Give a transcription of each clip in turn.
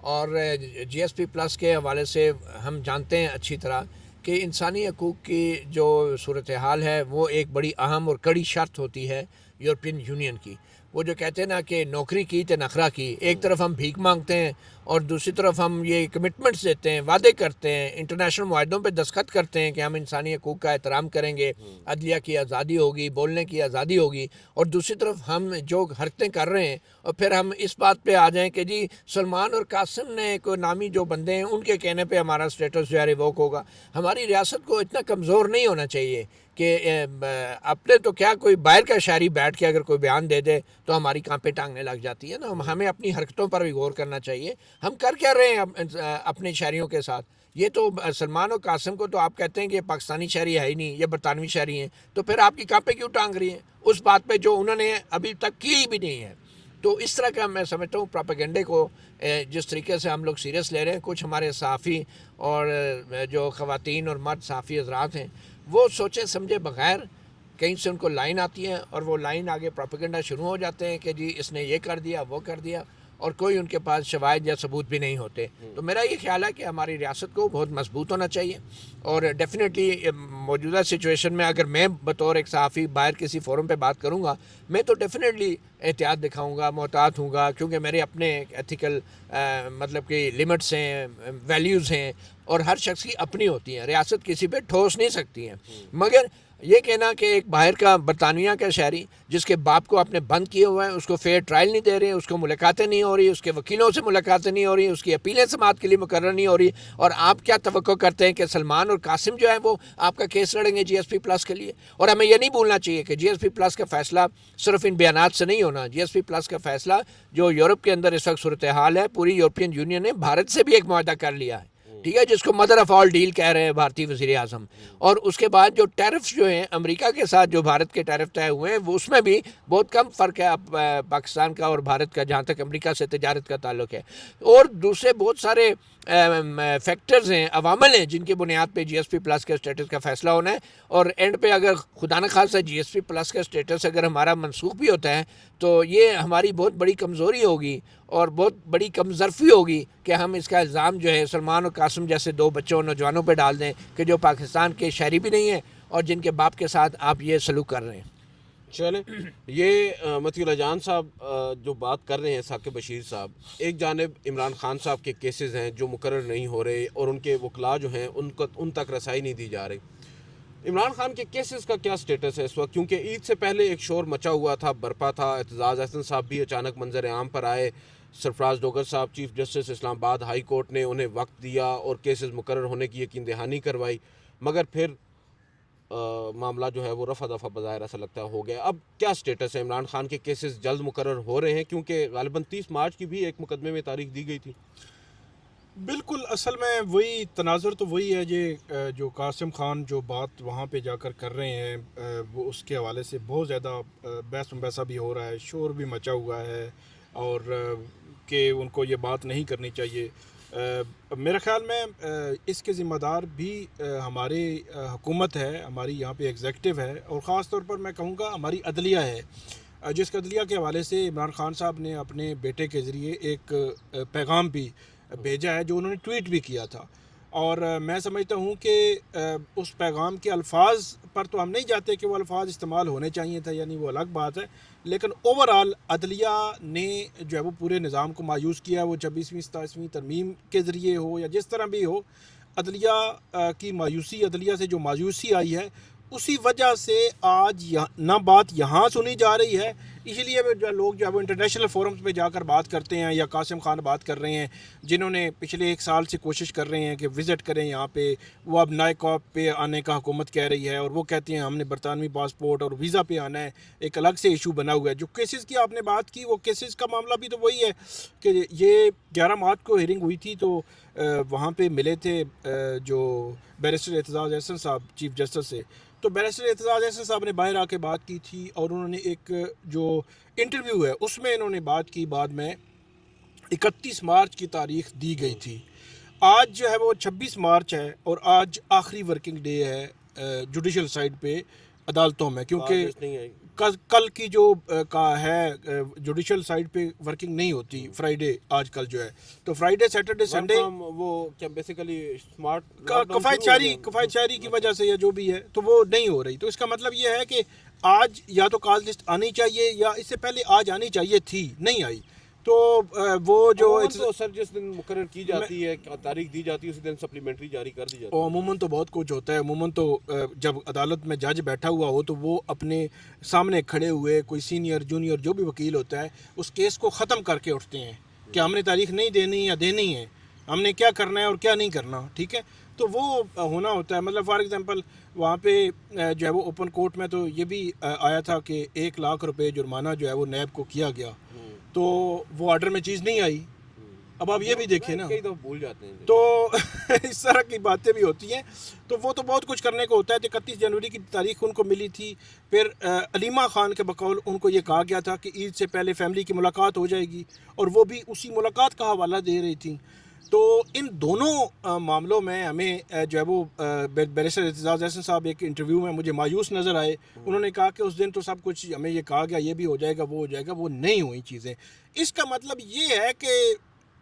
اور جی S P plus کے حوالے سے ہم جانتے ہیں اچھی طرح کہ انسانی حقوق کی جو صورتحال ہے وہ ایک بڑی اہم اور کڑی شرط ہوتی ہے یورپین یونین کی. وہ جو کہتے ہیں نا کہ نوکری کی تے نخرہ کی، ایک طرف ہم بھیک مانگتے ہیں اور دوسری طرف ہم یہ کمٹمنٹس دیتے ہیں، وعدے کرتے ہیں، انٹرنیشنل معاہدوں پہ دستخط کرتے ہیں کہ ہم انسانی حقوق کا احترام کریں گے، عدلیہ کی آزادی ہوگی، بولنے کی آزادی ہوگی، اور دوسری طرف ہم جو حرکتیں کر رہے ہیں اور پھر ہم اس بات پہ آ جائیں کہ جی سلمان اور قاسم نے کوئی نامی جو بندے ہیں ان کے کہنے پہ ہمارا سٹیٹس جو ہے ریووک ہوگا. ہماری ریاست کو اتنا کمزور نہیں ہونا چاہیے کہ اپنے تو کیا کوئی باہر کا شاعری بیٹھ کے اگر کوئی بیان دے دے تو ہماری کانپیں ٹانگنے لگ جاتی ہے نا. ہمیں اپنی حرکتوں پر بھی غور کرنا چاہیے. ہم کر کیا رہے ہیں اپنے شہریوں کے ساتھ؟ یہ تو سلمان اور قاسم کو تو آپ کہتے ہیں کہ پاکستانی شہری ہے ہی نہیں، یہ برطانوی شہری ہیں، تو پھر آپ کی کانپیں کیوں ٹانگ رہی ہیں اس بات پہ جو انہوں نے ابھی تک کی بھی نہیں ہے؟ تو اس طرح کا میں سمجھتا ہوں پراپیگنڈے کو جس طریقے سے ہم لوگ سیریس لے رہے ہیں، کچھ ہمارے صحافی اور جو خواتین اور مرد صحافی حضرات ہیں وہ سوچے سمجھے بغیر کہیں سے ان کو لائن آتی ہے اور وہ لائن آگے پراپیگنڈا شروع ہو جاتے ہیں کہ جی اس نے یہ کر دیا وہ کر دیا، اور کوئی ان کے پاس شواہد یا ثبوت بھی نہیں ہوتے. تو میرا یہ خیال ہے کہ ہماری ریاست کو بہت مضبوط ہونا چاہیے، اور ڈیفینیٹلی موجودہ سچویشن میں اگر میں بطور ایک صحافی باہر کسی فورم پہ بات کروں گا میں تو ڈیفینیٹلی احتیاط دکھاؤں گا، محتاط ہوں گا، کیونکہ میرے اپنے ایتھیکل مطلب کہ لمٹس ہیں، ویلیوز ہیں، اور ہر شخص کی اپنی ہوتی ہیں. ریاست کسی پہ ٹھوس نہیں سکتی ہیں. مگر یہ کہنا کہ ایک باہر کا برطانیہ کا شہری جس کے باپ کو آپ نے بند کیے ہوا ہے، اس کو فیئر ٹرائل نہیں دے رہے، اس کو ملاقاتیں نہیں ہو رہی، اس کے وکیلوں سے ملاقاتیں نہیں ہو رہی، اس کی اپیلیں سماعت کے لیے مقرر نہیں ہو رہی، اور آپ کیا توقع کرتے ہیں کہ سلمان اور قاسم جو ہے وہ آپ کا کیس لڑیں گے جی ایس پی پلس کے لیے؟ اور ہمیں یہ نہیں بھولنا چاہیے کہ جی ایس پی پلس کا فیصلہ صرف ان بیانات سے نہیں ہونا. جی ایس پی پلس کا فیصلہ جو یورپ کے اندر اس وقت صورتحال ہے، پوری یورپین یونین نے بھارت سے بھی ایک معاہدہ کر لیا ہے، ٹھیک ہے، جس کو مدر آف آل ڈیل کہہ رہے ہیں بھارتی وزیر اعظم. اور اس کے بعد جو ٹیرفس جو ہیں امریکہ کے ساتھ جو بھارت کے ٹیرف طے ہوئے ہیں وہ اس میں بھی بہت کم فرق ہے پاکستان کا اور بھارت کا جہاں تک امریکہ سے تجارت کا تعلق ہے. اور دوسرے بہت سارے فیکٹرز ہیں، عوامل ہیں جن کی بنیاد پہ جی ایس پی پلس کے اسٹیٹس کا فیصلہ ہونا ہے. اور اینڈ پہ اگر خدا نخواستہ جی ایس پی پلس کا اسٹیٹس اگر ہمارا منسوخ بھی ہوتا ہے تو یہ ہماری بہت بڑی کمزوری ہوگی اور بہت بڑی کمظرفی ہوگی کہ ہم اس کا الزام جو ہے سلمان اور قاسم جیسے دو بچوں نوجوانوں پہ ڈال دیں کہ جو پاکستان کے شہری بھی نہیں ہیں اور جن کے باپ کے ساتھ آپ یہ سلوک کر رہے ہیں. چلیں، یہ مطیع اللہ جان صاحب جو بات کر رہے ہیں ثاقب بشیر صاحب، ایک جانب عمران خان صاحب کے کیسز ہیں جو مقرر نہیں ہو رہے اور ان کے وکلاء جو ہیں ان تک رسائی نہیں دی جا رہی. عمران خان کے کیسز کا کیا سٹیٹس ہے اس وقت؟ کیونکہ عید سے پہلے ایک شور مچا ہوا تھا، برپا تھا، اعتزاز احسن صاحب بھی اچانک منظر عام پر آئے، سرفراز ڈوگر صاحب چیف جسٹس اسلام آباد ہائی کورٹ نے انہیں وقت دیا اور کیسز مقرر ہونے کی یقین دہانی کروائی، مگر پھر معاملہ جو ہے وہ رفع دفع بظاہر ایسا لگتا ہے ہو گیا. اب کیا سٹیٹس ہے؟ عمران خان کے کیسز جلد مقرر ہو رہے ہیں؟ کیونکہ غالباً 30 مارچ کی بھی ایک مقدمے میں تاریخ دی گئی تھی. بالکل، اصل میں وہی تناظر تو وہی ہے جو قاسم خان جو بات وہاں پہ جا کر رہے ہیں وہ اس کے حوالے سے بہت زیادہ بحث مباحثہ بھی ہو رہا ہے، شور بھی مچا ہوا ہے، اور کہ ان کو یہ بات نہیں کرنی چاہیے. میرے خیال میں اس کے ذمہ دار بھی ہماری حکومت ہے، ہماری یہاں پہ ایگزیکٹو ہے، اور خاص طور پر میں کہوں گا ہماری عدلیہ ہے، جس عدلیہ کے حوالے سے عمران خان صاحب نے اپنے بیٹے کے ذریعے ایک پیغام بھی بھیجا ہے جو انہوں نے ٹویٹ بھی کیا تھا. اور میں سمجھتا ہوں کہ اس پیغام کے الفاظ پر تو ہم نہیں جاتے کہ وہ الفاظ استعمال ہونے چاہیے تھے، یعنی وہ الگ بات ہے، لیکن اوورآل عدلیہ نے جو ہے وہ پورے نظام کو مایوس کیا، وہ 26ویں 27ویں ترمیم کے ذریعے ہو یا جس طرح بھی ہو. عدلیہ کی مایوسی، عدلیہ سے جو مایوسی آئی ہے اسی وجہ سے آج نہ بات یہاں سنی جا رہی ہے، اسی لیے جو لوگ جو ہے وہ انٹرنیشنل فورمز پہ جا کر بات کرتے ہیں، یا قاسم خان بات کر رہے ہیں جنہوں نے پچھلے 1 سال سے کوشش کر رہے ہیں کہ وزٹ کریں یہاں پہ. وہ اب نئے کاپ پہ آنے کا حکومت کہہ رہی ہے، اور وہ کہتے ہیں ہم نے برطانوی پاسپورٹ اور ویزا پہ آنا ہے، ایک الگ سے ایشو بنا ہوا ہے. جو کیسز کی آپ نے بات کی، وہ کیسز کا معاملہ بھی تو وہی ہے کہ یہ 11 مارچ کو ہیئرنگ ہوئی تھی، تو وہاں پہ ملے تھے جو بیرسٹر اعتزاز احسن صاحب چیف جسٹس سے، تو بیرسٹر اعتزاز احسن صاحب نے باہر آ کے بات کی تھی، اور انہوں نے ایک جو انٹرویو ہے اس میں انہوں نے بات کی. بعد میں 31 مارچ کی تاریخ دی گئی تھی، آج جو ہے وہ 26 مارچ ہے، اور آج آخری ورکنگ ڈے ہے جوڈیشل سائڈ پہ عدالتوں میں، کیونکہ کل کی جو کا ہے جوڈیشل سائڈ پہ ورکنگ نہیں ہوتی فرائیڈے آج کل جو ہے، تو فرائیڈے سیٹرڈے سنڈے وہ کیا بیسیکلی اسمارٹ کفایت شہری کی وجہ سے یا جو بھی ہے تو وہ نہیں ہو رہی. تو اس کا مطلب یہ ہے کہ آج یا تو کال لسٹ آنی چاہیے یا اس سے پہلے آج آنی چاہیے تھی، نہیں آئی. تو وہ جو سر جس دن مقرر کی جاتی ہے تاریخ دی جاتی ہے اسی دن سپلیمنٹری جاری کر دی جاتی ہے. عموماً تو بہت کچھ ہوتا ہے. عموماً تو جب عدالت میں جج بیٹھا ہوا ہو تو وہ اپنے سامنے کھڑے ہوئے کوئی سینئر جونیئر جو بھی وکیل ہوتا ہے اس کیس کو ختم کر کے اٹھتے ہیں کہ ہم نے تاریخ نہیں دینی یا دینی ہے، ہم نے کیا کرنا ہے اور کیا نہیں کرنا. ٹھیک ہے، تو وہ ہونا ہوتا ہے. مطلب فار ایگزامپل وہاں پہ جو ہے وہ اوپن کورٹ میں تو یہ بھی آیا تھا کہ 1 لاکھ روپے جرمانہ جو ہے وہ نیب کو کیا گیا، تو وہ آرڈر میں چیز نہیں آئی. اب آپ یہ بھی دیکھیں نا، کئی دفعہ بھول جاتے ہیں تو اس طرح کی باتیں بھی ہوتی ہیں. تو وہ تو بہت کچھ کرنے کو ہوتا ہے. 31 جنوری کی تاریخ ان کو ملی تھی. پھر علیمہ خان کے بقول ان کو یہ کہا گیا تھا کہ عید سے پہلے فیملی کی ملاقات ہو جائے گی، اور وہ بھی اسی ملاقات کا حوالہ دے رہی تھیں. تو ان دونوں معاملوں میں ہمیں جو ہے وہ بیرسٹر اعتزاز احسن صاحب ایک انٹرویو میں مجھے مایوس نظر آئے. انہوں نے کہا کہ اس دن تو سب کچھ ہمیں یہ کہا گیا یہ بھی ہو جائے گا وہ ہو جائے گا، وہ نہیں ہوئی چیزیں. اس کا مطلب یہ ہے کہ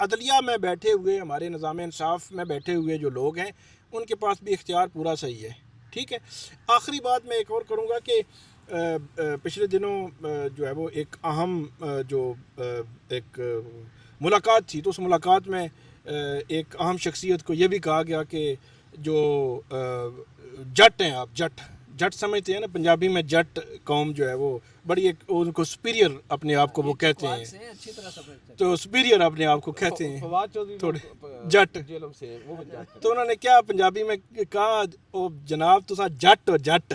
عدلیہ میں بیٹھے ہوئے، ہمارے نظام انصاف میں بیٹھے ہوئے جو لوگ ہیں ان کے پاس بھی اختیار پورا صحیح ہے. ٹھیک ہے، آخری بات میں ایک اور کروں گا کہ پچھلے دنوں جو ہے وہ ایک اہم جو ایک ملاقات تھی، تو اس ملاقات میں ایک اہم شخصیت کو یہ بھی کہا گیا کہ جو جٹ ہیں، آپ جٹ سمجھتے ہیں نا، پنجابی میں جٹ قوم جو ہے وہ بڑی ایک ان کو سپیریئر اپنے آپ کو وہ کہتے ہیں، تو سپیریئر اپنے آپ کو کہتے ہیں تھوڑے جٹ. تو انہوں نے کیا پنجابی میں کہا، او جناب تساں جٹ ہو، جٹ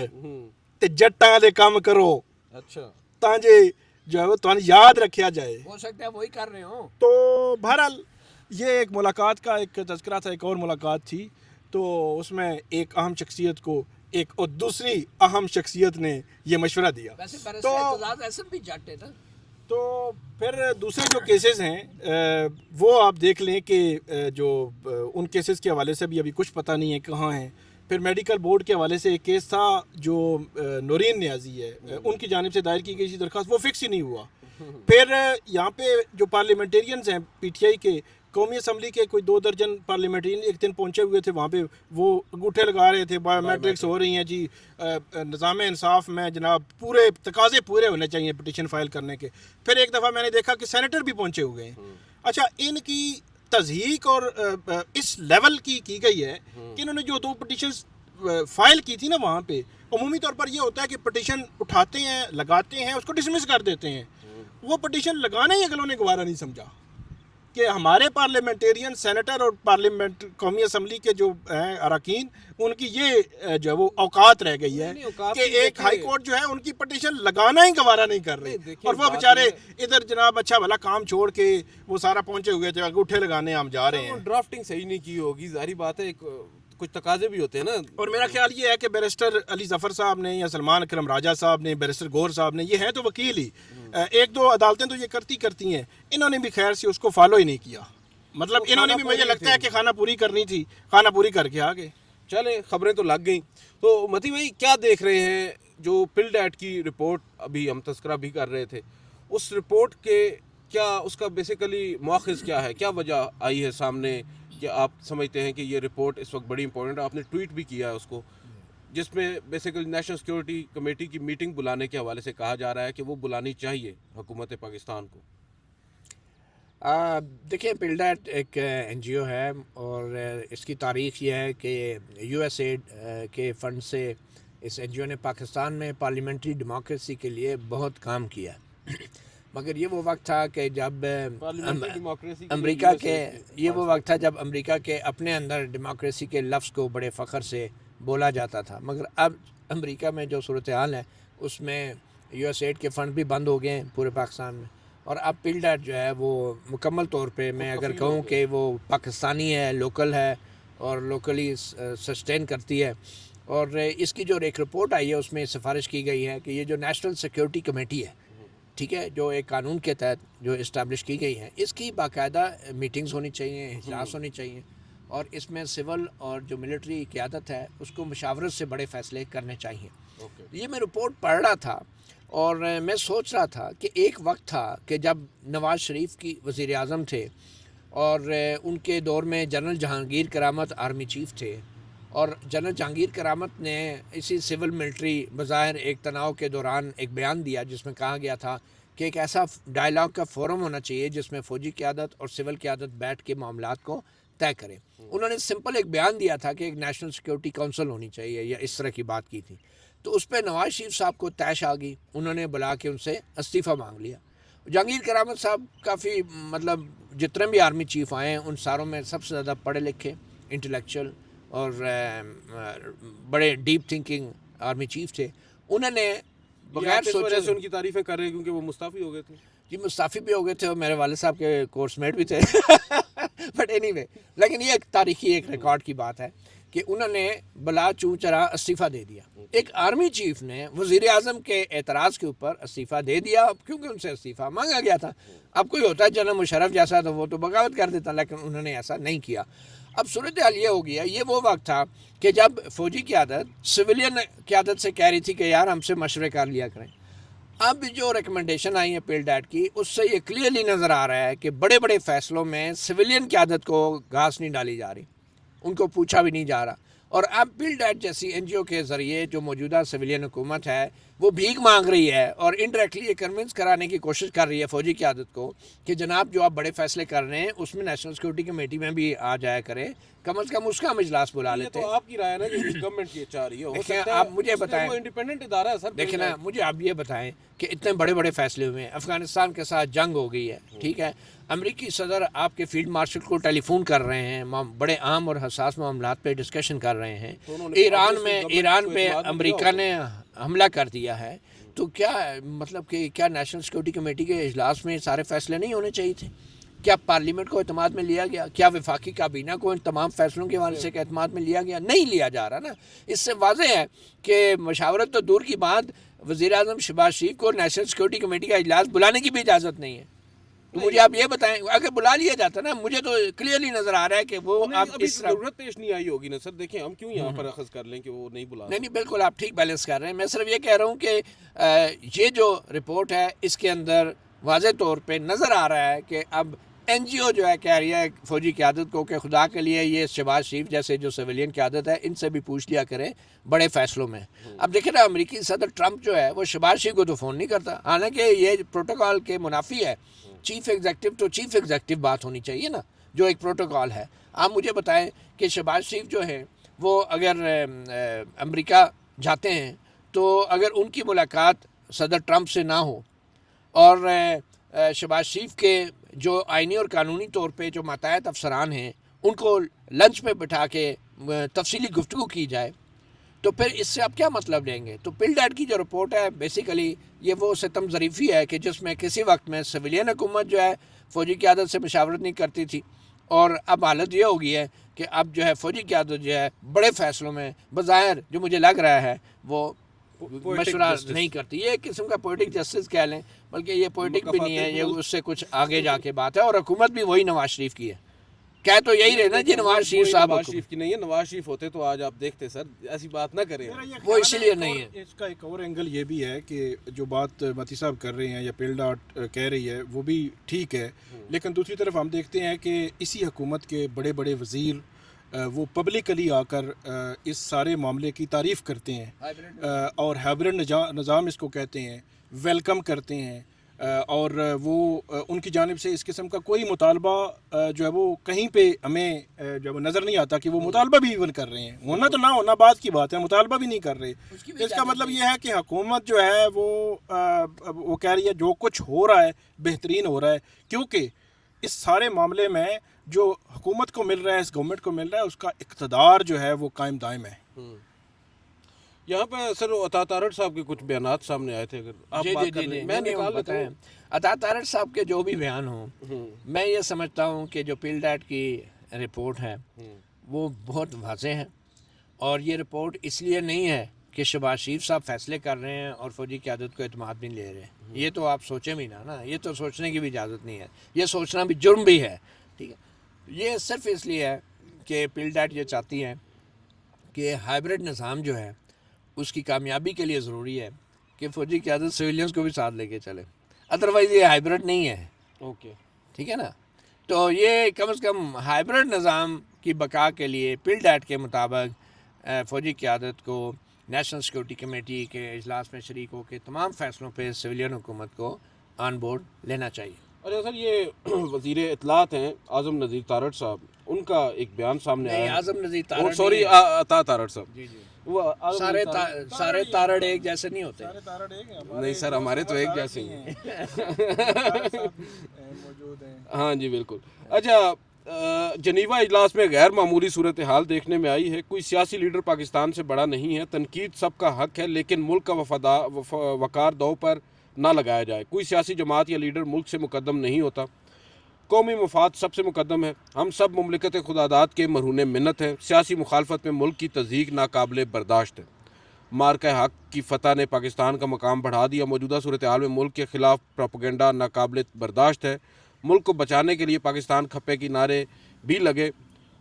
تے جٹاں دے کام کرو، اچھا تاں جے جو ہے وہ تمہیں یاد رکھیا جائے. ہو سکتا ہے وہی کر رہے ہوں. تو بہرحال یہ ایک ملاقات کا ایک تذکرہ تھا. ایک اور ملاقات تھی تو اس میں ایک اہم شخصیت کو ایک اور دوسری اہم شخصیت نے یہ مشورہ دیا. تو پھر دوسرے جو کیسز ہیں وہ آپ دیکھ لیں کہ جو ان کیسز کے حوالے سے بھی ابھی کچھ پتہ نہیں ہے کہاں ہیں. پھر میڈیکل بورڈ کے حوالے سے ایک کیس تھا جو نورین نیازی ہے ان کی جانب سے دائر کی گئی تھی درخواست، وہ فکس ہی نہیں ہوا. پھر یہاں پہ جو پارلیمنٹیرینز ہیں پی ٹی آئی کے، قومی اسمبلی کے کوئی 2 درجن پارلیمنٹرین ایک دن پہنچے ہوئے تھے وہاں پہ، وہ انگوٹھے لگا رہے تھے بایو میٹرکس ہو رہی ہیں جی، نظام انصاف میں جناب پورے تقاضے پورے ہونے چاہیے پٹیشن فائل کرنے کے. پھر ایک دفعہ میں نے دیکھا کہ سینیٹر بھی پہنچے ہوئے ہیں. اچھا، ان کی تضحیق اور اس لیول کی گئی ہے کہ انہوں نے جو 2 پٹیشنز فائل کی تھی نا وہاں پہ، عمومی طور پر یہ ہوتا ہے کہ پٹیشن اٹھاتے ہیں، لگاتے ہیں، اس کو ڈسمس کر دیتے ہیں. وہ پٹیشن لگانا ہی اگلوں نے گوارا نہیں سمجھا کہ ہمارے پارلیمنٹیرین سینیٹر اور پارلیمنٹ قومی اسمبلی کے جو ہیں اراکین، ان کی یہ جو ہے وہ اوقات رہ گئی ہے کہ ایک ہائی کورٹ جو ہے ان کی پٹیشن لگانا ہی گوارا نہیں کر رہی، اور وہ بیچارے ادھر جناب اچھا بھلا کام چھوڑ کے وہ سارا پہنچے ہوئے تھے، انگوٹھے لگانے ہم جا رہے ہیں. ڈرافٹنگ صحیح نہیں کی ہوگی، ظاہری بات ہے، کچھ تقاضے بھی ہوتے ہیں نا. اور میرا خیال یہ ہے کہ بیرسٹر علی ظفر صاحب نے یا سلمان اکرم راجہ صاحب نے، بیرسٹر گور صاحب نے، یہ ہیں تو وکیل ہی، 1-2 عدالتیں تو یہ کرتی ہیں، انہوں نے بھی خیر سے اس کو فالو ہی نہیں کیا. مطلب انہوں نے بھی مجھے لگتا ہے کہ خانہ پوری کرنی تھی، خانہ پوری کر کے آگے چلیں. خبریں تو لگ گئیں. تو متی بھائی کیا دیکھ رہے ہیں جو پل ڈیٹ کی رپورٹ ابھی ہم تذکرہ بھی کر رہے تھے، اس رپورٹ کے کیا اس کا بیسیکلی مؤخذ کیا ہے، کیا وجہ آئی ہے سامنے کہ آپ سمجھتے ہیں کہ یہ رپورٹ اس وقت بڑی امپورٹنٹ ہے؟ آپ نے ٹویٹ بھی کیا ہے اس کو، جس میں بیسیکلی نیشنل سیکورٹی کمیٹی کی میٹنگ بلانے کے حوالے سے کہا جا رہا ہے کہ وہ بلانی چاہیے حکومت پاکستان کو. دیکھیں، پل ڈیٹ ایک این جی او ہے اور اس کی تاریخ یہ ہے کہ یو ایس ایڈ کے فنڈ سے اس این جی او نے پاکستان میں پارلیمنٹری ڈیموکریسی کے لیے بہت کام کیا. مگر یہ وہ وقت تھا کہ جب امریکہ کے امریکہ کے اپنے اندر ڈیموکریسی کے لفظ کو بڑے فخر سے بولا جاتا تھا. مگر اب امریکہ میں جو صورتحال ہے اس میں یو ایس ایڈ کے فنڈ بھی بند ہو گئے ہیں پورے پاکستان میں، اور اب پل ڈیٹ جو ہے وہ مکمل طور پہ میں اگر کہوں کہ وہ پاکستانی ہے، لوکل ہے اور لوکلی سسٹین کرتی ہے. اور اس کی جو ایک رپورٹ آئی ہے اس میں سفارش کی گئی ہے کہ یہ جو نیشنل سیکورٹی کمیٹی ہے، ٹھیک ہے، جو ایک قانون کے تحت جو اسٹیبلش کی گئی ہے، اس کی باقاعدہ میٹنگز ہونی چاہیے، اجلاس ہونے چاہیے، اور اس میں سول اور جو ملٹری قیادت ہے اس کو مشاورت سے بڑے فیصلے کرنے چاہیے. یہ میں رپورٹ پڑھ رہا تھا اور میں سوچ رہا تھا کہ ایک وقت تھا کہ جب نواز شریف کی وزیر اعظم تھے اور ان کے دور میں جنرل جہانگیر کرامت آرمی چیف تھے، اور جنرل جہانگیر کرامت نے اسی سول ملٹری بظاہر ایک تناؤ کے دوران ایک بیان دیا جس میں کہا گیا تھا کہ ایک ایسا ڈائلاگ کا فورم ہونا چاہیے جس میں فوجی قیادت اور سول قیادت بیٹھ کے معاملات کو طے کرے. انہوں نے سمپل ایک بیان دیا تھا کہ ایک نیشنل سیکورٹی کونسل ہونی چاہیے یا اس طرح کی بات کی تھی. تو اس پہ نواز شریف صاحب کو طیش آ گئی، انہوں نے بلا کے ان سے استعفیٰ مانگ لیا. جہانگیر کرامت صاحب کافی مطلب جتنے بھی آرمی چیف آئے ہیں ان ساروں میں سب سے زیادہ پڑھے لکھے، انٹلیکچوئل اور بڑے ڈیپ تھنکنگ آرمی چیف تھے. انہوں نے بغیر اس وجہ سوچے سے ان کی تعریفیں کر رہے ہیں کیونکہ وہ مستعفی ہو گئے تھے. جی مستعفی بھی ہو گئے تھے اور میرے والد صاحب کے کورس میٹ بھی تھے بٹ اینی وے، لیکن یہ ایک تاریخی ایک ریکارڈ کی بات ہے کہ انہوں نے بلا چوں چرا استعفیٰ دے دیا. ایک آرمی چیف نے وزیر اعظم کے اعتراض کے اوپر استعفیٰ دے دیا کیونکہ ان سے استعفیٰ مانگا گیا تھا. اب کوئی ہوتا ہے جنرل مشرف جیسا تو وہ تو بغاوت کر دیتا، لیکن انہوں نے ایسا نہیں کیا. اب صورتحال یہ ہو گیا، یہ وہ وقت تھا کہ جب فوجی قیادت سویلین قیادت سے کہہ رہی تھی کہ یار ہم سے مشورے کر لیا کریں. اب جو ریکمنڈیشن آئی ہے پیل ڈیٹ کی اس سے یہ کلیئرلی نظر آ رہا ہے کہ بڑے بڑے فیصلوں میں سویلین قیادت کو گھاس نہیں ڈالی جا رہی، ان کو پوچھا بھی نہیں جا رہا. اور اب پیل ڈیٹ جیسی این جی او کے ذریعے جو موجودہ سویلین حکومت ہے وہ بھیک مانگ رہی ہے اور انڈائریکٹلی یہ کنونس کرانے کی کوشش کر رہی ہے فوجی قیادت کو کہ جناب جو آپ بڑے فیصلے کر رہے ہیں اس میں نیشنل سیکورٹی کمیٹی میں بھی آ جایا کرے، کم از کم اس کا ہم اجلاس بلا لیتے ہیں. تو آپ کی رائے نا جو گورنمنٹ یہ چاہ رہی ہے، ہو دیکھیں سکتا ہے آپ مجھے بتائیں، وہ انڈیپینڈنٹ ادارہ ہے سر. دیکھیں نا مجھے آپ یہ بتائیں کہ اتنے بڑے بڑے فیصلے ہوئے ہیں، افغانستان کے ساتھ جنگ ہو گئی ہے، ٹھیک ہے، امریکی صدر آپ کے فیلڈ مارشل کو ٹیلی فون کر رہے ہیں، بڑے اہم اور حساس معاملات پہ ڈسکشن کر رہے ہیں. ایران پہ امریکہ نے حملہ کر دیا ہے، تو کیا مطلب کہ کیا نیشنل سیکورٹی کمیٹی کے اجلاس میں سارے فیصلے نہیں ہونے چاہیے تھے؟ کیا پارلیمنٹ کو اعتماد میں لیا گیا؟ کیا وفاقی کابینہ کو ان تمام فیصلوں کے حوالے سے اعتماد میں لیا گیا؟ نہیں لیا جا رہا نا. اس سے واضح ہے کہ مشاورت تو دور کی بات، وزیر اعظم شہباز شریف کو نیشنل سیکورٹی کمیٹی کا اجلاس بلانے کی بھی اجازت نہیں ہے. تو مجھے آپ یہ بتائیں اگر بلا لیا جاتا نا، مجھے تو کلیئرلی نظر آ رہا ہے کہ وہ اب اس طرح ضرورت پیش نہیں آئی ہوگی نا سر. دیکھیں ہم کیوں یہاں پر اخذ کر لیں کہ وہ نہیں بلا. نہیں بالکل آپ ٹھیک بیلنس کر رہے ہیں. میں صرف یہ کہہ رہا ہوں کہ یہ جو رپورٹ ہے اس کے اندر واضح طور پہ نظر آ رہا ہے کہ اب این جی او جو ہے کہہ رہی ہے فوجی قیادت کو کہ خدا کے لیے یہ شہباز شریف جیسے جو سویلین قیادت ہے ان سے بھی پوچھ لیا کرے بڑے فیصلوں میں. اب دیکھیں نا امریکی صدر ٹرمپ جو ہے وہ شہباز شریف کو تو فون نہیں کرتا، حالانکہ یہ پروٹوکال کے منافی ہے. چیف ایگزیکٹو تو چیف ایگزیکٹو بات ہونی چاہیے نا، جو ایک پروٹوکال ہے. آپ مجھے بتائیں کہ شہباز شریف جو ہے وہ اگر امریکہ جاتے ہیں تو اگر ان کی ملاقات صدر ٹرمپ سے نہ ہو اور شہباز شریف کے جو آئینی اور قانونی طور پہ جو ماتحت افسران ہیں ان کو لنچ پہ بٹھا کے تفصیلی گفتگو کی جائے تو پھر اس سے آپ کیا مطلب لیں گے؟ تو پیل ڈیٹ کی جو رپورٹ ہے بیسیکلی یہ وہ ستم ظریفی ہے کہ جس میں کسی وقت میں سویلین حکومت جو ہے فوجی قیادت سے مشاورت نہیں کرتی تھی، اور اب حالت یہ ہو گئی ہے کہ اب جو ہے فوجی قیادت جو ہے بڑے فیصلوں میں بظاہر جو مجھے لگ رہا ہے وہ مشورہ نہیں کرتی. یہ ایک قسم کا پوئٹک جسٹس کہہ لیں، بلکہ یہ پوئٹک بھی نہیں ہے، یہ اس سے کچھ آگے جا کے بات ہے. اور حکومت بھی وہی نواز شریف کی ہے، کہہ تو یہی رہے نا جی نواز شریف صاحب. نواز شریف کی نہیں ہے، نواز شریف ہوتے تو آج آپ دیکھتے سر. ایسی بات نہ کریں، وہ اسی لیے نہیں ہے. اس کا ایک اور اینگل یہ بھی ہے کہ جو بات متی صاحب کر رہے ہیں یا پیل ڈاٹ کہہ رہی ہے وہ بھی ٹھیک ہے، لیکن دوسری طرف ہم دیکھتے ہیں کہ اسی حکومت کے بڑے بڑے وزیر وہ پبلکلی آ کر اس سارے معاملے کی تعریف کرتے ہیں اور ہائبرڈ نظام اس کو کہتے ہیں، ویلکم کرتے ہیں، اور وہ ان کی جانب سے اس قسم کا کوئی مطالبہ جو ہے وہ کہیں پہ ہمیں جو نظر نہیں آتا کہ وہ مطالبہ بھی ایون کر رہے ہیں. ہونا تو نہ ہونا بات کی بات ہے، مطالبہ بھی نہیں کر رہے. اس کا مطلب یہ ہے کہ حکومت جو ہے وہ کہہ رہی ہے جو کچھ ہو رہا ہے بہترین ہو رہا ہے، کیونکہ اس سارے معاملے میں جو حکومت کو مل رہا ہے، اس گورنمنٹ کو مل رہا ہے، اس کا اقتدار جو ہے وہ قائم دائم ہے. یہاں پہ سر عطا تارڑ صاحب کے کچھ بیانات سامنے آئے تھے، اگر آپ بات کر لیں. میں نکال لیتا ہوں. عطا تارڑ صاحب کے جو بھی بیان ہوں، میں یہ سمجھتا ہوں کہ جو پیل ڈیٹ کی رپورٹ ہے وہ بہت واضح ہے، اور یہ رپورٹ اس لیے نہیں ہے کہ شہباز شریف صاحب فیصلے کر رہے ہیں اور فوجی قیادت کو اعتماد نہیں لے رہے. یہ تو آپ سوچیں بھی نا، یہ تو سوچنے کی بھی اجازت نہیں ہے، یہ سوچنا بھی جرم بھی ہے. ٹھیک ہے، یہ صرف اس لیے ہے کہ پل ڈیٹ یہ چاہتی ہیں کہ ہائیبرڈ نظام جو ہے اس کی کامیابی کے لیے ضروری ہے کہ فوجی قیادت سویلینس کو بھی ساتھ لے کے چلے، ادروائز یہ ہائیبرڈ نہیں ہے. اوکے. ٹھیک ہے نا. تو یہ کم از کم ہائیبرڈ نظام کی بقا کے لیے پل ڈیٹ کے مطابق فوجی قیادت کو نیشنل سیکورٹی کمیٹی کے اجلاس میں شریک ہو کے تمام فیصلوں پہ سویلین حکومت کو آن بورڈ لینا چاہیے. اچھا سر، یہ وزیر اطلاعات ہیں اعظم نذیر تارڑ صاحب، ان کا ایک بیان سامنے نہیں، آیا. اعظم نذیر تارڑ سوری، عطا تارڑ صاحب. جی جی، وہ اعظم سارے نذیر تارڑ- سارے تارڑ ایک جیسے نہیں ہوتے. نہیں سر، ہمارے تو ایک جیسے ہی ہیں. ہاں جی بالکل. اچھا، جنیوا اجلاس میں غیر معمولی صورتحال دیکھنے میں آئی ہے. کوئی سیاسی لیڈر پاکستان سے بڑا نہیں ہے. تنقید سب کا حق ہے، لیکن ملک کا وقار دو پر نہ لگایا جائے. کوئی سیاسی جماعت یا لیڈر ملک سے مقدم نہیں ہوتا. قومی مفاد سب سے مقدم ہے. ہم سب مملکت خداداد کے مرہون منت ہیں. سیاسی مخالفت میں ملک کی تضییق ناقابل برداشت ہے. مارکہ حق کی فتح نے پاکستان کا مقام بڑھا دیا. موجودہ صورتحال میں ملک کے خلاف پروپیگنڈا ناقابل برداشت ہے. ملک کو بچانے کے لیے پاکستان کھپے کی نعرے بھی لگے،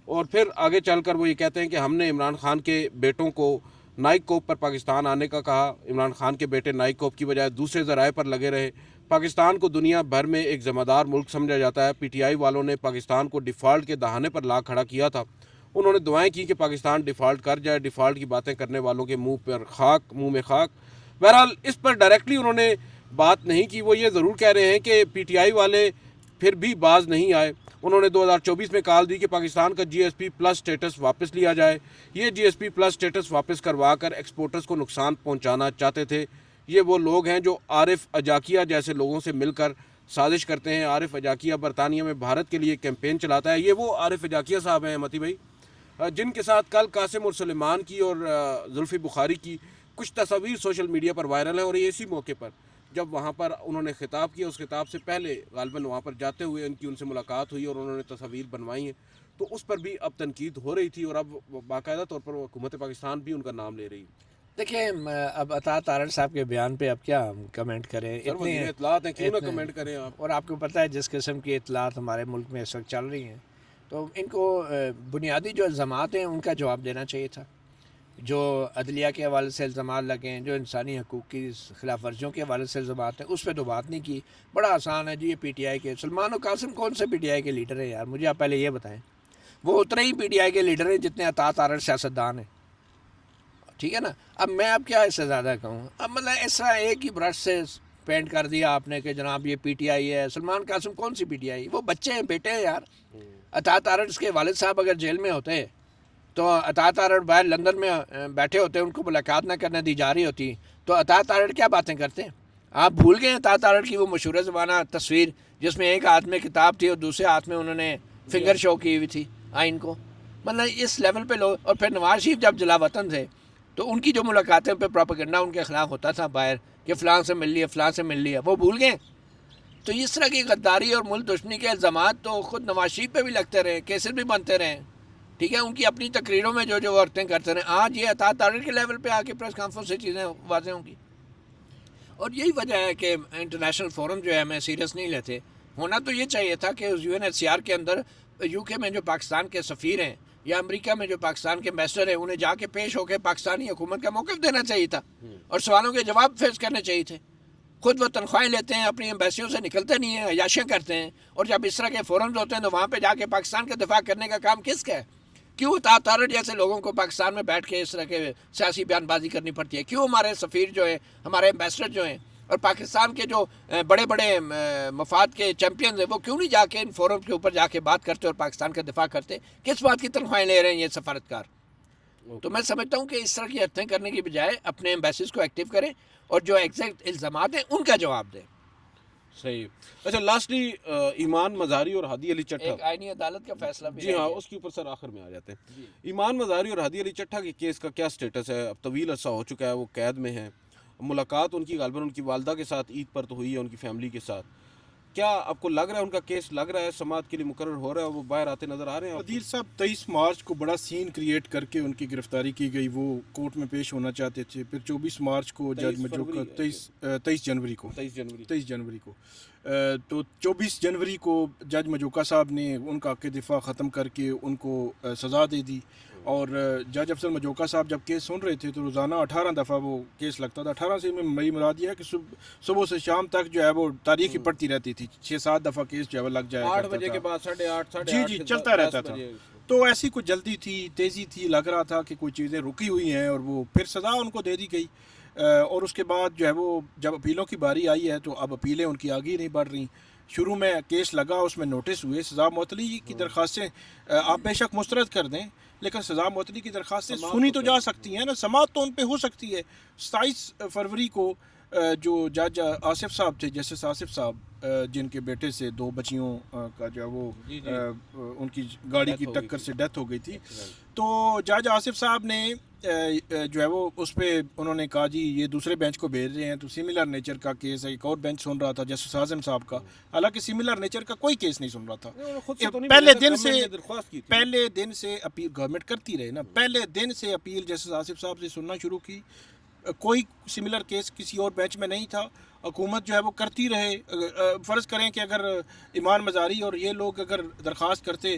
اور پھر آگے چل کر وہ یہ کہتے ہیں کہ ہم نے عمران خان کے بیٹوں کو نائک کوپ پر پاکستان آنے کا کہا. عمران خان کے بیٹے نائک کوپ کی بجائے دوسرے ذرائع پر لگے رہے. پاکستان کو دنیا بھر میں ایک ذمہ دار ملک سمجھا جاتا ہے. پی ٹی آئی والوں نے پاکستان کو ڈیفالٹ کے دہانے پر لا کھڑا کیا تھا. انہوں نے دعائیں کی کہ پاکستان ڈیفالٹ کر جائے. ڈیفالٹ کی باتیں کرنے والوں کے منہ میں خاک. بہرحال اس پر ڈائریکٹلی انہوں نے بات نہیں کی. وہ یہ ضرور کہہ رہے ہیں کہ پی ٹی آئی والے پھر بھی باز نہیں آئے. انہوں نے 2024 میں کال دی کہ پاکستان کا جی ایس پی پلس سٹیٹس واپس لیا جائے. یہ جی ایس پی پلس سٹیٹس واپس کروا کر ایکسپورٹرز کو نقصان پہنچانا چاہتے تھے. یہ وہ لوگ ہیں جو عارف اجاکیہ جیسے لوگوں سے مل کر سازش کرتے ہیں. عارف اجاکیہ برطانیہ میں بھارت کے لیے کیمپین چلاتا ہے. یہ وہ عارف اجاکیہ صاحب ہیں متی بھائی، جن کے ساتھ کل قاسم اور سلیمان کی اور زلفی بخاری کی کچھ تصاویر سوشل میڈیا پر وائرل ہیں. اور یہ اسی موقع پر جب وہاں پر انہوں نے خطاب کیا، اس خطاب سے پہلے غالباً وہاں پر جاتے ہوئے ان سے ملاقات ہوئی اور انہوں نے تصاویر بنوائی ہیں. تو اس پر بھی اب تنقید ہو رہی تھی، اور اب باقاعدہ طور پر حکومت پاکستان بھی ان کا نام لے رہی ہے. دیکھیں، اب عطا تارڑ صاحب کے بیان پہ اب کیا ہم کمنٹ کریں. سر وزیر اطلاعات ہیں، کیوں نہ کمنٹ کریں آپ. اور آپ کو پتہ ہے جس قسم کی اطلاعات ہمارے ملک میں اس وقت چل رہی ہیں، تو ان کو بنیادی جو الزامات ہیں ان کا جواب دینا چاہیے تھا. جو عدلیہ کے حوالے سے الزامات لگے ہیں، جو انسانی حقوق کی خلاف ورزیوں کے حوالے سے الزامات ہیں، اس پہ تو بات نہیں کی. بڑا آسان ہے جی، یہ پی ٹی آئی کے سلمان و قاسم کون سے پی ٹی آئی کے لیڈر ہیں یار؟ مجھے آپ پہلے یہ بتائیں. وہ اتنے ہی پی ٹی آئی کے لیڈر ہیں جتنے عطا تارڑ سیاستدان ہیں. ٹھیک ہے نا. اب میں اب کیا اس سے زیادہ کہوں؟ اب مطلب اس طرح ایک ہی برش سے پینٹ کر دیا آپ نے کہ جناب یہ پی ٹی آئی ہے. سلمان قاسم کون سی پی ٹی آئی؟ وہ بچے ہیں، بیٹے ہیں یار. عطا تارڑ کے والد صاحب اگر جیل میں ہوتے تو عطا تارڑ باہر لندن میں بیٹھے ہوتے، ان کو ملاقات نہ کرنے دی جا رہی ہوتی، تو عطا تارڑ کیا باتیں کرتے ہیں؟ آپ بھول گئے عطا تارڑ کی وہ مشہور زمانہ تصویر جس میں ایک ہاتھ میں کتاب تھی اور دوسرے ہاتھ میں انہوں نے فنگر شو کی ہوئی تھی آئین کو. مطلب اس لیول پہ لوگ. اور پھر نواز شریف جب جلا وطن تھے تو ان کی جو ملاقاتیں پہ پروپیگنڈا ان کے خلاف ہوتا تھا باہر کہ فلاں سے مل لیا، فلاں سے مل لیا، وہ بھول گئے. تو اس طرح کی غداری اور ملک دشمنی کے الزامات تو خود نواز شریف پہ بھی لگتے رہے، کیسز بھی بنتے رہے. ٹھیک ہے، ان کی اپنی تقریروں میں جو عورتیں کرتے رہے. آج یہ عطا تارڑ کے لیول پہ آ کے پریس کانفرنس سے چیزیں واضح ہوں گی. اور یہی وجہ ہے کہ انٹرنیشنل فورم جو ہے ہمیں سیریس نہیں لیتے. ہونا تو یہ چاہیے تھا کہ U N H C R کے اندر یو کے میں جو پاکستان کے سفیر ہیں یا امریکہ میں جو پاکستان کے ایمبیسڈر ہیں، انہیں جا کے پیش ہو کے پاکستانی حکومت کا موقف دینا چاہیے تھا اور سوالوں کے جواب فیس کرنے چاہیے تھے. خود وہ تنخواہیں لیتے ہیں، اپنی ایمبیسیوں سے نکلتے نہیں ہیں، عیاشیاں کرتے ہیں. اور جب اس طرح کے فورمز ہوتے ہیں تو وہاں پہ جا کے پاکستان کا دفاع کرنے کا کام کس کا ہے؟ کیوں عطا تارڑ جیسے لوگوں کو پاکستان میں بیٹھ کے اس طرح کے سیاسی بیان بازی کرنی پڑتی ہے؟ کیوں ہمارے سفیر جو ہیں، ہمارے ایمبیسڈر جو ہیں اور پاکستان کے جو بڑے بڑے مفاد کے چیمپئنز ہیں، وہ کیوں نہیں جا کے ان فورم کے اوپر جا کے بات کرتے اور پاکستان کا دفاع کرتے؟ کس بات کی تنخواہیں لے رہے ہیں یہ سفارتکار؟ تو میں سمجھتا ہوں کہ اس طرح کی حرکتیں کرنے کی بجائے اپنے ایمبیسیز کو ایکٹیو کریں اور جو ایگزیکٹ الزامات ہیں ان کا جواب دیں. صحیح. اچھا، لاسٹلی ایمان مظہری اور ہادی علی چٹھا. ایک آئینی عدالت کا فیصلہ بھی جی ہاں، اس کے اوپر سر آخر میں آ جاتے ہیں. ایمان مظہری اور ہادی علی چٹھا کے کیس کا کیا سٹیٹس ہے؟ اب طویل عرصہ ہو چکا ہے وہ قید میں ہیں. ملاقات ان کی غالباً ان کی والدہ کے ساتھ عید پر تو ہوئی ہے، ان کی فیملی کے ساتھ. کیا آپ کو لگ رہا ہے ان کا کیس لگ رہا ہے سماعت کے لیے مقرر ہو رہا ہے, وہ باہر آتے نظر آ رہے ہیں آپ کو؟ عدیل صاحب 23 مارچ کو بڑا سین کریٹ کر کے ان کی گرفتاری کی گئی, وہ کورٹ میں پیش ہونا چاہتے تھے. پھر 24 مارچ کو جج مجوکا 23 جنوری کو 23 جنوری کو تو 24 جنوری کو جج مجوکا صاحب نے ان کا حق دفاع ختم کر کے ان کو سزا دے دی. اور جج افضل مجوکا صاحب جب کیس سن رہے تھے تو روزانہ 18 دفعہ وہ کیس لگتا تھا. 18 سے میری مراد یہ ہے کہ صبح سے شام تک جو ہے وہ تاریخ ہی پڑتی رہتی تھی. 6-7 دفعہ کیس جو ہے وہ لگ جائے 8 بجے کے بعد 8:30 جی چلتا رہتا تھا. تو ایسی کوئی جلدی تھی, تیزی تھی, لگ رہا تھا کہ کوئی چیزیں رکی ہوئی ہیں, اور وہ پھر سزا ان کو دے دی گئی. اور اس کے بعد جو ہے وہ جب اپیلوں کی باری آئی ہے تو اب اپیلیں ان کی آگے نہیں بڑھ رہی. شروع میں کیس لگا, اس میں نوٹس ہوئے, سزا معطلی کی درخواستیں آپ بے شک مسترد کر دیں, لیکن سزا معطلی کی درخواستیں سنی تو جا سکتی ہیں نا, سماعت تو ان پہ ہو سکتی ہے. 27 فروری کو جو جج آصف صاحب تھے, جسٹس آصف صاحب, جن کے بیٹے سے 2 بچیوں کا جو ہے وہ ان کی گاڑی کی ٹکر سے ڈیتھ ہو گئی تھی, تو جج آصف صاحب نے جو ہے وہ اس پہ انہوں نے کہا جی یہ دوسرے بینچ کو بھیج رہے ہیں, تو سملر نیچر کا کیس ہے. ایک اور بینچ سن رہا تھا جسٹس اعظم صاحب کا, حالانکہ سملر نیچر کا کوئی کیس نہیں سن رہا تھا. پہلے دن سے اپیل گورنمنٹ کرتی رہے نا, پہلے دن سے اپیل جسٹس آصف صاحب سے سننا شروع کی. کوئی سملر کیس کسی اور بینچ میں نہیں تھا. حکومت جو ہے وہ کرتی رہے. فرض کریں کہ اگر ایمان مزاری اور یہ لوگ اگر درخواست کرتے,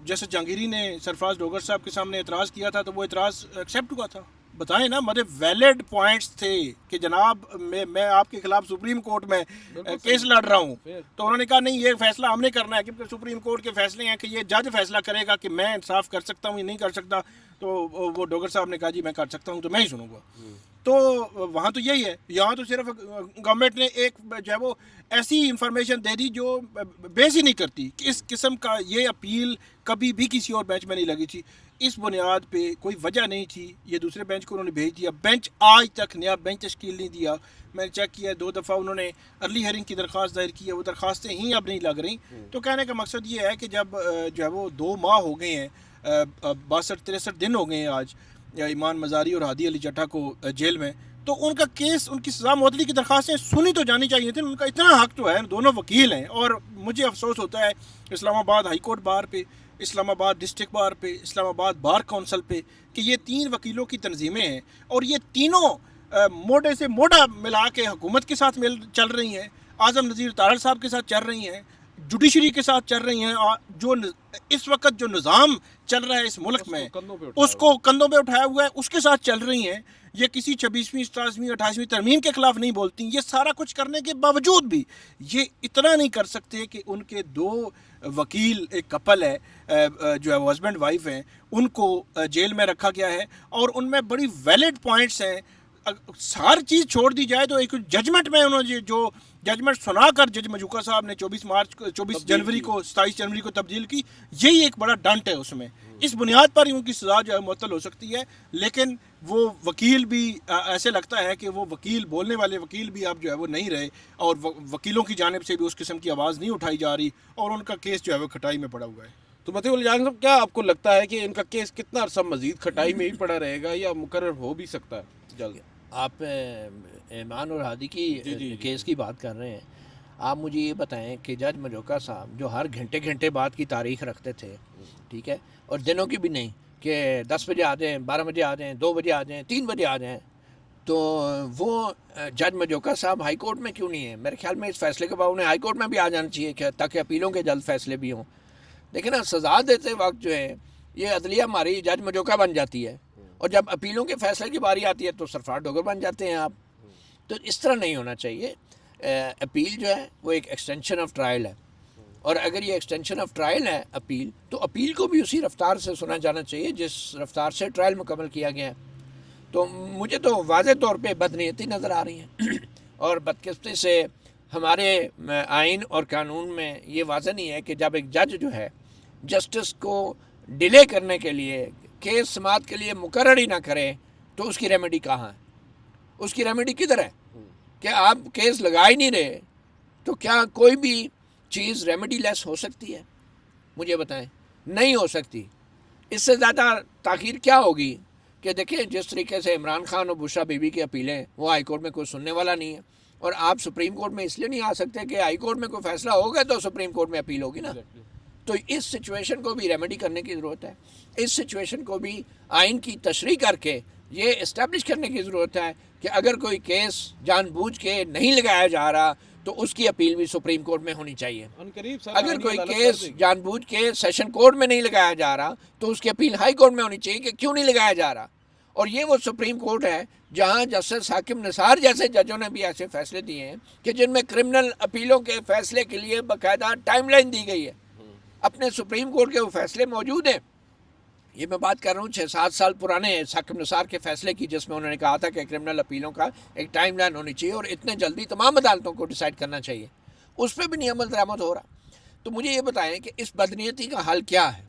جیسے جہانگیری نے سرفراز ڈوگر صاحب کے سامنے اعتراض کیا تھا تو وہ اعتراض ایکسیپٹ ہوا تھا. بتائیں نا, مطلب ویلڈ پوائنٹس تھے کہ جناب میں آپ کے خلاف سپریم کورٹ میں کیس لڑ رہا ہوں, تو انہوں نے کہا نہیں یہ فیصلہ ہم نے کرنا ہے, کیونکہ سپریم کورٹ کے فیصلے ہیں کہ یہ جج فیصلہ کرے گا کہ میں انصاف کر سکتا ہوں یا نہیں کر سکتا. تو وہ ڈوگر صاحب نے کہا جی میں کر سکتا ہوں تو میں ہی سنوں گا. تو وہاں تو یہی ہے, یہاں تو صرف گورنمنٹ نے ایک جو ہے وہ ایسی انفارمیشن دے دی جو بیس ہی نہیں کرتی کہ اس قسم کا یہ اپیل کبھی بھی کسی اور بینچ میں نہیں لگی تھی. اس بنیاد پہ کوئی وجہ نہیں تھی, یہ دوسرے بینچ کو انہوں نے بھیج دیا. بینچ آج تک نیا بینچ تشکیل نہیں دیا. میں نے چیک کیا 2 دفعہ انہوں نے ارلی ہیئرنگ کی درخواست دائر کی ہے, وہ درخواستیں ہی اب نہیں لگ رہی. تو کہنے کا مقصد یہ ہے کہ جب جو ہے وہ 2 ماہ ہو گئے ہیں, 62-63 دن ہو گئے ہیں آج ایمان مزاری اور ہادی علی جٹھا کو جیل میں, تو ان کا کیس, ان کی سزا معطلی کی درخواستیں سنی تو جانی چاہیے تھیں. ان کا اتنا حق تو ہے, دونوں وکیل ہیں. اور مجھے افسوس ہوتا ہے اسلام آباد ہائی کورٹ بار پہ, اسلام آباد ڈسٹرکٹ بار پہ, اسلام آباد بار کونسل پہ, کہ یہ 3 وکیلوں کی تنظیمیں ہیں اور یہ تینوں موڈے سے موڈا ملا کے حکومت کے ساتھ چل رہی ہیں, اعظم نذیر تارڑ صاحب کے ساتھ چل رہی ہیں, جوڈیشری کے ساتھ چل رہی ہیں. جو اس وقت جو نظام چل رہا ہے اس ملک میں اس کو کندھوں پہ اٹھایا ہوا ہے, اس کے ساتھ چل رہی ہیں. یہ کسی 26ویں 27ویں 28ویں ترمیم کے خلاف نہیں بولتی. یہ سارا کچھ کرنے کے باوجود بھی یہ اتنا نہیں کر سکتے کہ ان کے 2 وکیل, ایک کپل ہے جو ہے وہ ہسبینڈ وائف ہیں, ان کو جیل میں رکھا گیا ہے اور ان میں بڑی ویلڈ پوائنٹس ہیں. ہر چیز چھوڑ دی جائے تو ایک ججمنٹ میں انہوں نے جو ججمنٹ سنا کر جج مجوکا صاحب نے 24 جنوری کو 27 جنوری کو تبدیل کی, یہی ایک بڑا ڈنٹ ہے اس میں. اس بنیاد پر ہی ان کی سزا جو ہے معطل ہو سکتی ہے. لیکن وہ وکیل بھی ایسے لگتا ہے کہ وہ وکیل, بولنے والے وکیل بھی اب جو ہے وہ نہیں رہے, اور وکیلوں کی جانب سے بھی اس قسم کی آواز نہیں اٹھائی جا رہی, اور ان کا کیس جو ہے وہ کھٹائی میں پڑا ہوا ہے. تو مطیع اللہ جان صاحب, کیا آپ کو لگتا ہے کہ ان کا کیس کتنا عرصہ مزید کھٹائی میں ہی پڑا رہے گا یا مقرر ہو بھی سکتا ہے جلد؟ آپ ایمان اور ہادی کی کیس کی بات کر رہے ہیں. آپ مجھے یہ بتائیں کہ جج مجوکا صاحب جو ہر گھنٹے بعد کی تاریخ رکھتے تھے, ٹھیک ہے, اور دنوں کی بھی نہیں کہ 10 بجے آ جائیں, 12 بجے آ جائیں, 2 بجے آ جائیں, 3 بجے آ جائیں, تو وہ جج مجوکا صاحب ہائی کورٹ میں کیوں نہیں ہیں؟ میرے خیال میں اس فیصلے کے بعد انہیں ہائی کورٹ میں بھی آ جانا چاہیے کہ تاکہ اپیلوں کے جلد فیصلے بھی ہوں. لیکن نا سزا دیتے وقت جو ہے یہ عدلیہ ہماری جج مجوکا بن جاتی ہے, اور جب اپیلوں کے فیصلے کی باری آتی ہے تو سرفراز ڈوگر بن جاتے ہیں آپ. تو اس طرح نہیں ہونا چاہیے. اپیل جو ہے وہ ایک ایکسٹینشن آف ٹرائل ہے, اور اگر یہ ایکسٹینشن آف ٹرائل ہے اپیل, تو اپیل کو بھی اسی رفتار سے سنا جانا چاہیے جس رفتار سے ٹرائل مکمل کیا گیا ہے. تو مجھے تو واضح طور پہ بدنیتی نظر آ رہی ہیں, اور بدقسمتی سے ہمارے آئین اور قانون میں یہ واضح نہیں ہے کہ جب ایک جج جو ہے جسٹس کو ڈیلے کرنے کے لیے, کیس سماعت کے لیے مقرر ہی نہ کرے, تو اس کی ریمیڈی کہاں ہے؟ اس کی ریمیڈی کدھر ہے؟ کہ آپ کیس لگا ہی نہیں رہے, تو کیا کوئی بھی چیز ریمیڈی لیس ہو سکتی ہے؟ مجھے بتائیں, نہیں ہو سکتی. اس سے زیادہ تاخیر کیا ہوگی کہ دیکھیں جس طریقے سے عمران خان اور بشرا بی بی کی اپیلیں, وہ ہائی کورٹ میں کوئی سننے والا نہیں ہے. اور آپ سپریم کورٹ میں اس لیے نہیں آ سکتے کہ ہائی کورٹ میں کوئی فیصلہ ہوگا تو سپریم کورٹ میں اپیل ہوگی نا. تو اس سچویشن کو بھی ریمیڈی کرنے کی ضرورت ہے. اس سچویشن کو بھی آئین کی تشریح کر کے یہ اسٹیبلش کرنے کی ضرورت ہے کہ اگر کوئی کیس جان بوجھ کے نہیں لگایا جا رہا تو اس کی اپیل بھی سپریم کورٹ میں ہونی چاہیے. اگر کوئی کیس جان بوجھ کے سیشن کورٹ میں نہیں لگایا جا رہا تو اس کی اپیل ہائی کورٹ میں ہونی چاہیے کہ کیوں نہیں لگایا جا رہا. اور یہ وہ سپریم کورٹ ہے جہاں جسٹس حاکم نثار جیسے ججوں نے بھی ایسے فیصلے دیے ہیں کہ جن میں کرمنل اپیلوں کے فیصلے کے لیے باقاعدہ ٹائم لائن دی گئی ہے. اپنے سپریم کورٹ کے وہ فیصلے موجود ہیں. یہ میں بات کر رہا ہوں 6-7 سال پرانے حاکم نثار کے فیصلے کی جس میں انہوں نے کہا تھا کہ کرمنل اپیلوں کا ایک ٹائم لائن ہونی چاہیے اور اتنے جلدی تمام عدالتوں کو ڈیسائیڈ کرنا چاہیے. اس پہ بھی نہیں عمل درآمد ہو رہا. تو مجھے یہ بتائیں کہ اس بدنیتی کا حل کیا ہے.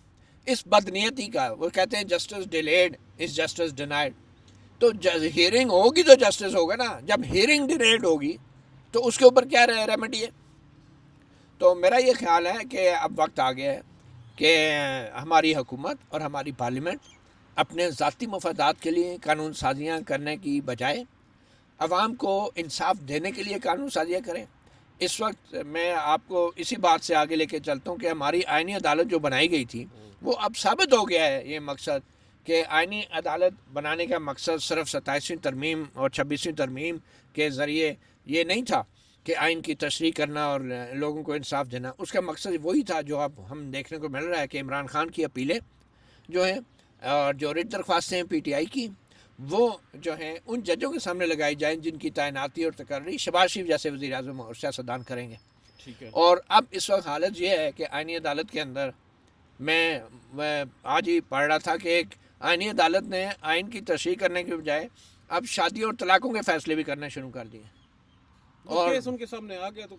اس بدنیتی کا وہ کہتے ہیں justice delayed is justice denied. تو ہیئرنگ ہوگی تو جسٹس ہوگا نا. جب ہیئرنگ ڈیلیڈ ہوگی تو اس کے اوپر کیا ریمیڈی ہے. تو میرا یہ خیال ہے کہ اب وقت آ گیا ہے کہ ہماری حکومت اور ہماری پارلیمنٹ اپنے ذاتی مفادات کے لیے قانون سازیاں کرنے کی بجائے عوام کو انصاف دینے کے لیے قانون سازیاں کریں. اس وقت میں آپ کو اسی بات سے آگے لے کے چلتا ہوں کہ ہماری آئینی عدالت جو بنائی گئی تھی وہ اب ثابت ہو گیا ہے یہ مقصد کہ آئینی عدالت بنانے کا مقصد صرف 27ویں ترمیم اور 26ویں ترمیم کے ذریعے یہ نہیں تھا کہ آئین کی تشریح کرنا اور لوگوں کو انصاف دینا. اس کا مقصد وہی تھا جو اب ہم دیکھنے کو مل رہا ہے کہ عمران خان کی اپیلیں جو ہیں اور جو ریٹ درخواستیں ہیں پی ٹی آئی کی وہ جو ہیں ان ججوں کے سامنے لگائی جائیں جن کی تعیناتی اور تقرری شہباز شریف جیسے وزیر اعظم اور سیاستدان کریں گے. اور اب اس وقت حالت یہ ہے کہ آئینی عدالت کے اندر میں آج ہی پڑھ رہا تھا کہ ایک آئینی عدالت نے آئین کی تشریح کرنے کے بجائے اب شادی اور طلاقوں کے فیصلے بھی کرنے شروع کر دیے. اور ان کے سامنے آ گیا تو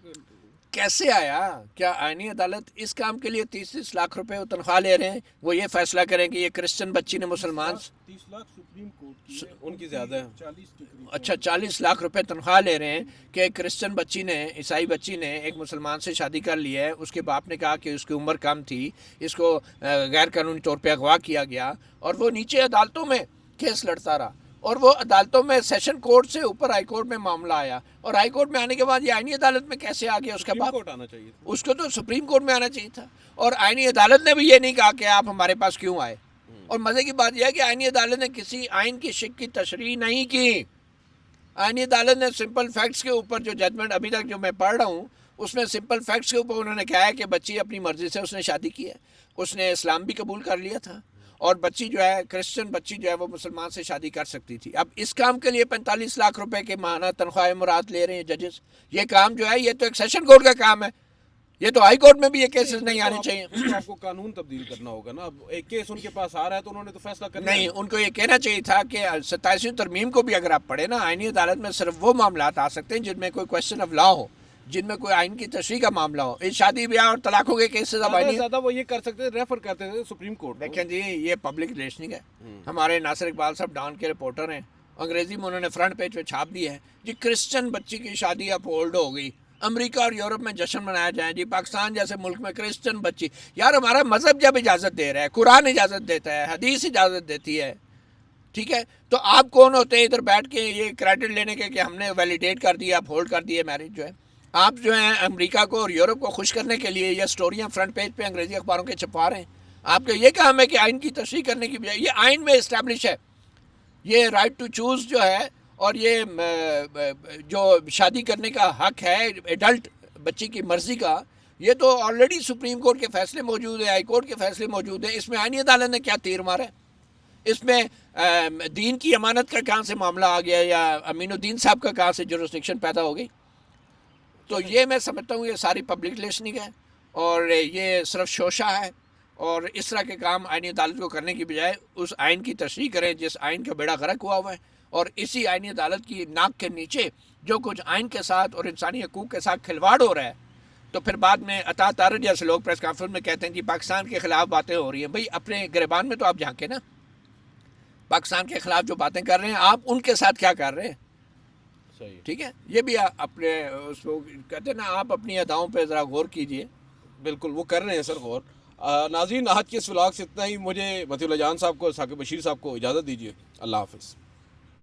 کیسے آیا؟ کیا آئینی عدالت اس کام کے لیے 30 لاکھ روپے وہ تنخواہ لے رہے ہیں وہ یہ فیصلہ کریں کہ یہ کرسچن بچی نے مسلمان 30 لاکھ سپریم کورٹ کی ان کی زیادہ ہے 40 اچھا 40 لاکھ روپے تنخواہ لے رہے ہیں کہ ایک کرسچن بچی نے عیسائی بچی نے ایک مسلمان سے شادی کر لی ہے. اس کے باپ نے کہا کہ اس کی عمر کم تھی, اس کو غیر قانونی طور پہ اغوا کیا گیا اور وہ نیچے عدالتوں میں کیس لڑتا رہا اور وہ عدالتوں میں سیشن کورٹ سے اوپر ہائی کورٹ میں معاملہ آیا اور ہائی کورٹ میں آنے کے بعد یہ آئینی عدالت میں کیسے آ گیا؟ اس کا باپ آنا چاہیے اس کو تو سپریم کورٹ میں آنا چاہیے تھا. اور آئینی عدالت نے بھی یہ نہیں کہا کہ آپ ہمارے پاس کیوں آئے. اور مزے کی بات یہ ہے کہ آئینی عدالت نے کسی آئین کی شک کی تشریح نہیں کی. آئینی عدالت نے سمپل فیکٹس کے اوپر جو ججمنٹ ابھی تک جو میں پڑھ رہا ہوں اس میں سمپل فیکٹس کے اوپر انہوں نے کہا ہے کہ بچی اپنی مرضی سے اس نے شادی کی ہے, اس نے اسلام بھی قبول کر لیا تھا اور بچی جو ہے کرسچن بچی جو ہے وہ مسلمان سے شادی کر سکتی تھی. اب اس کام کے لیے 45 لاکھ روپے کے ماہانہ تنخواہ مراد لے رہے ہیں ججز. یہ کام جو ہے یہ تو ایک سیشن کورٹ کا کام ہے, یہ تو ہائی کورٹ میں بھی یہ کیسز نہیں آنے چاہیے. آپ کو قانون تبدیل کرنا ہوگا نا. اب ایک کیس ان کے پاس آ رہا ہے تو انہوں نے تو فیصلہ کرنا نہیں, ان کو یہ کہنا چاہیے تھا کہ 27ویں ترمیم کو بھی اگر آپ پڑھیں نا آئینی عدالت میں صرف وہ معاملات آ سکتے ہیں جن میں کوئی کوشچن آف لا ہو, جن میں کوئی آئین کی تشریح کا معاملہ ہو. اس شادی بیاہ اور طلاقوں کے کیسز اب آئینی زیادہ وہ یہ کر سکتے تھے, ریفر کرتے تھے سپریم کورٹ. دیکھیں جی یہ پبلک ریلیشننگ ہے. ہمارے ناصر اقبال صاحب ڈان کے رپورٹر ہیں, انگریزی میں انہوں نے فرنٹ پیج پہ چھاپ دی ہے جی کرسچن بچی کی شادی اب ہولڈ ہو گئی, امریکہ اور یورپ میں جشن منایا جائے جی, پاکستان جیسے ملک میں کرسچن بچی. یار ہمارا مذہب جب اجازت دے رہا ہے, قرآن اجازت دیتا ہے, حدیث اجازت دیتی ہے, ٹھیک ہے, تو آپ کون ہوتے ہیں ادھر بیٹھ کے یہ کریڈٹ لینے کے کہ ہم نے ویلیڈیٹ کر دیا, اب ہولڈ کر دیا میرج جو ہے. آپ جو ہیں امریکہ کو اور یورپ کو خوش کرنے کے لیے یہ سٹوریاں فرنٹ پیج پہ انگریزی اخباروں کے چھپا رہے ہیں. آپ کا یہ کام ہے کہ آئین کی تشریح کرنے کی بجائے, یہ آئین میں اسٹیبلش ہے یہ رائٹ ٹو چوز جو ہے, اور یہ جو شادی کرنے کا حق ہے ایڈلٹ بچی کی مرضی کا, یہ تو آلریڈی سپریم کورٹ کے فیصلے موجود ہیں, ہائی کورٹ کے فیصلے موجود ہیں. اس میں آئینی عدالت نے کیا تیر مارا ہے؟ اس میں دین کی امانت کا کہاں سے معاملہ آ گیا یا امین الدین صاحب کا کہاں سے جورسڈکشن پیدا ہو گئی؟ تو یہ میں سمجھتا ہوں یہ ساری پبلک ریلیشننگ ہے اور یہ صرف شوشہ ہے, اور اس طرح کے کام آئینی عدالت کو کرنے کی بجائے اس آئین کی تشریح کریں جس آئین کا بیڑا غرق ہوا ہے. اور اسی آئینی عدالت کی ناک کے نیچے جو کچھ آئین کے ساتھ اور انسانی حقوق کے ساتھ کھلواڑ ہو رہا ہے, تو پھر بعد میں عطا طارق جیسے لوگ پریس کانفرنس میں کہتے ہیں جی پاکستان کے خلاف باتیں ہو رہی ہیں. بھئی اپنے گریبان میں تو آپ جھانکیں نا, پاکستان کے خلاف جو باتیں کر رہے ہیں آپ ان کے ساتھ کیا کر رہے ہیں؟ ٹھیک ہے, یہ بھی اپنے اس کو کہتے ہیں نا آپ اپنی اداؤں پہ ذرا غور کیجئے. بالکل وہ کر رہے ہیں سر غور. ناظرین آج کے اس ولاگ سے اتنا ہی. مجھے مطیع اللہ جان صاحب کو, ثاقب بشیر صاحب کو اجازت دیجیے. اللہ حافظ.